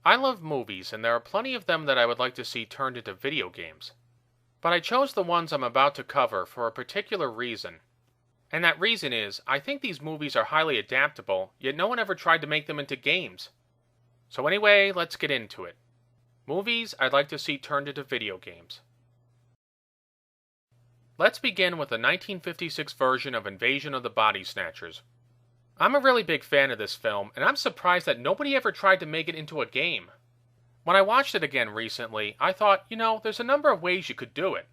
I love movies, and there are plenty of them that I would like to see turned into video games. But I chose the ones I'm about to cover for a particular reason. And that reason is, I think these movies are highly adaptable, yet no one ever tried to make them into games. So anyway, let's get into it. Movies I'd like to see turned into video games. Let's begin with the 1956 version of Invasion of the Body Snatchers. I'm a really big fan of this film, and I'm surprised that nobody ever tried to make it into a game. When I watched it again recently, I thought, there's a number of ways you could do it.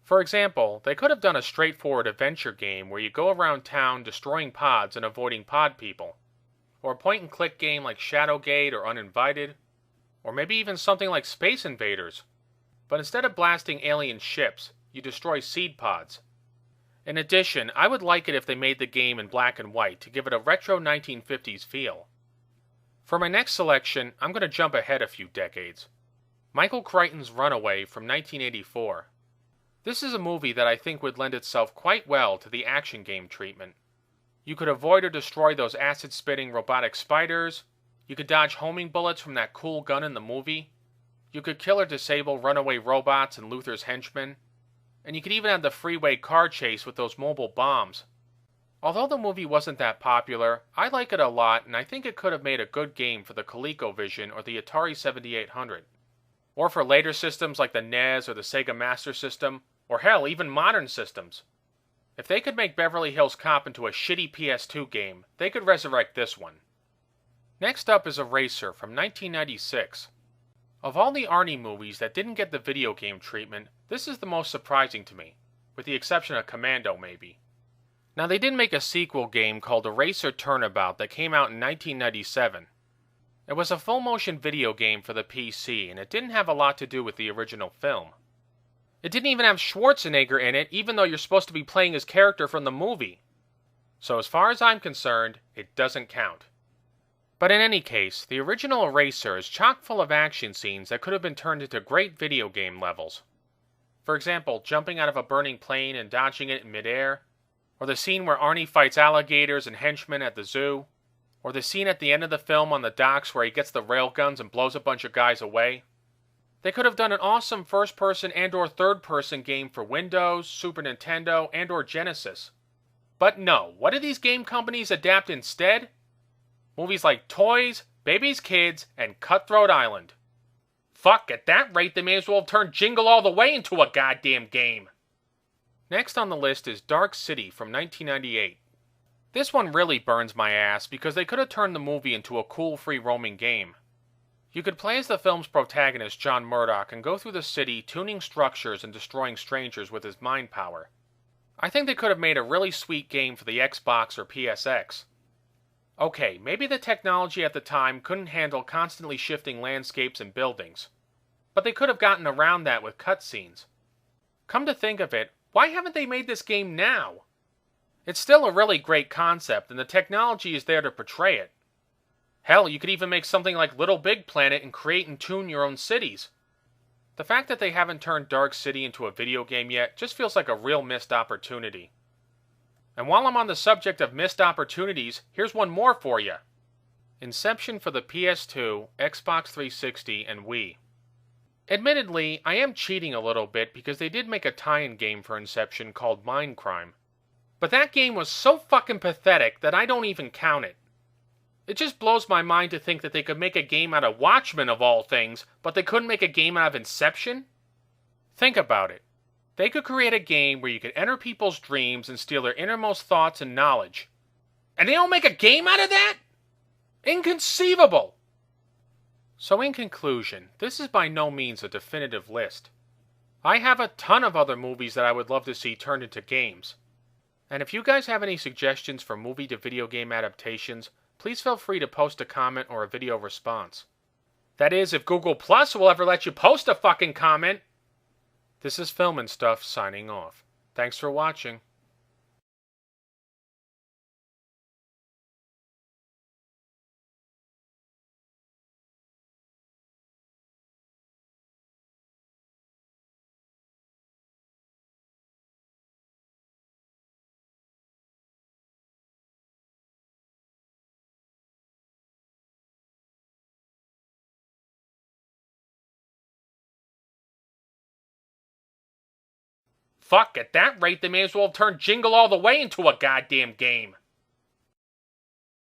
For example, they could have done a straightforward adventure game where you go around town destroying pods and avoiding pod people. Or a point-and-click game like Shadowgate or Uninvited. Or maybe even something like Space Invaders. But instead of blasting alien ships, you destroy seed pods. In addition, I would like it if they made the game in black and white to give it a retro 1950s feel. For my next selection, I'm going to jump ahead a few decades. Michael Crichton's Runaway from 1984. This is a movie that I think would lend itself quite well to the action game treatment. You could avoid or destroy those acid-spitting robotic spiders. You could dodge homing bullets from that cool gun in the movie. You could kill or disable runaway robots and Luther's henchmen. And you could even have the freeway car chase with those mobile bombs. Although the movie wasn't that popular, I like it a lot, and I think it could have made a good game for the ColecoVision or the Atari 7800. Or for later systems like the NES or the Sega Master System, or hell, even modern systems. If they could make Beverly Hills Cop into a shitty PS2 game, they could resurrect this one. Next up is Eraser from 1996. Of all the Arnie movies that didn't get the video game treatment, this is the most surprising to me, with the exception of Commando maybe. Now they did make a sequel game called Eraser Turnabout that came out in 1997. It was a full-motion video game for the PC, and it didn't have a lot to do with the original film. It didn't even have Schwarzenegger in it, even though you're supposed to be playing his character from the movie. So as far as I'm concerned, it doesn't count. But in any case, the original Eraser is chock full of action scenes that could have been turned into great video game levels. For example, jumping out of a burning plane and dodging it in midair, or the scene where Arnie fights alligators and henchmen at the zoo, or the scene at the end of the film on the docks where he gets the railguns and blows a bunch of guys away. They could have done an awesome first-person and/or third-person game for Windows, Super Nintendo, and/or Genesis. But no, what did these game companies adapt instead? Movies like Toys, Baby's Kids, and Cutthroat Island. Fuck, at that rate they may as well have turned Jingle All the Way into a goddamn game. Next on the list is Dark City from 1998. This one really burns my ass because they could have turned the movie into a cool free-roaming game. You could play as the film's protagonist, John Murdoch, and go through the city tuning structures and destroying strangers with his mind power. I think they could have made a really sweet game for the Xbox or PSX. Okay, maybe the technology at the time couldn't handle constantly shifting landscapes and buildings, but they could have gotten around that with cutscenes. Come to think of it, why haven't they made this game now? It's still a really great concept, and the technology is there to portray it. Hell, you could even make something like Little Big Planet and create and tune your own cities. The fact that they haven't turned Dark City into a video game yet just feels like a real missed opportunity. And while I'm on the subject of missed opportunities, here's one more for you. Inception for the PS2, Xbox 360, and Wii. Admittedly, I am cheating a little bit because they did make a tie-in game for Inception called Mindcrime. But that game was so fucking pathetic that I don't even count it. It just blows my mind to think that they could make a game out of Watchmen of all things, but they couldn't make a game out of Inception? Think about it. They could create a game where you could enter people's dreams and steal their innermost thoughts and knowledge. And they don't make a game out of that? Inconceivable! So in conclusion, this is by no means a definitive list. I have a ton of other movies that I would love to see turned into games. And if you guys have any suggestions for movie to video game adaptations, please feel free to post a comment or a video response. That is, if Google Plus will ever let you post a fucking comment. This is Film and Stuff signing off. Thanks for watching. Fuck, at that rate, they may as well have turned Jingle All the Way into a goddamn game.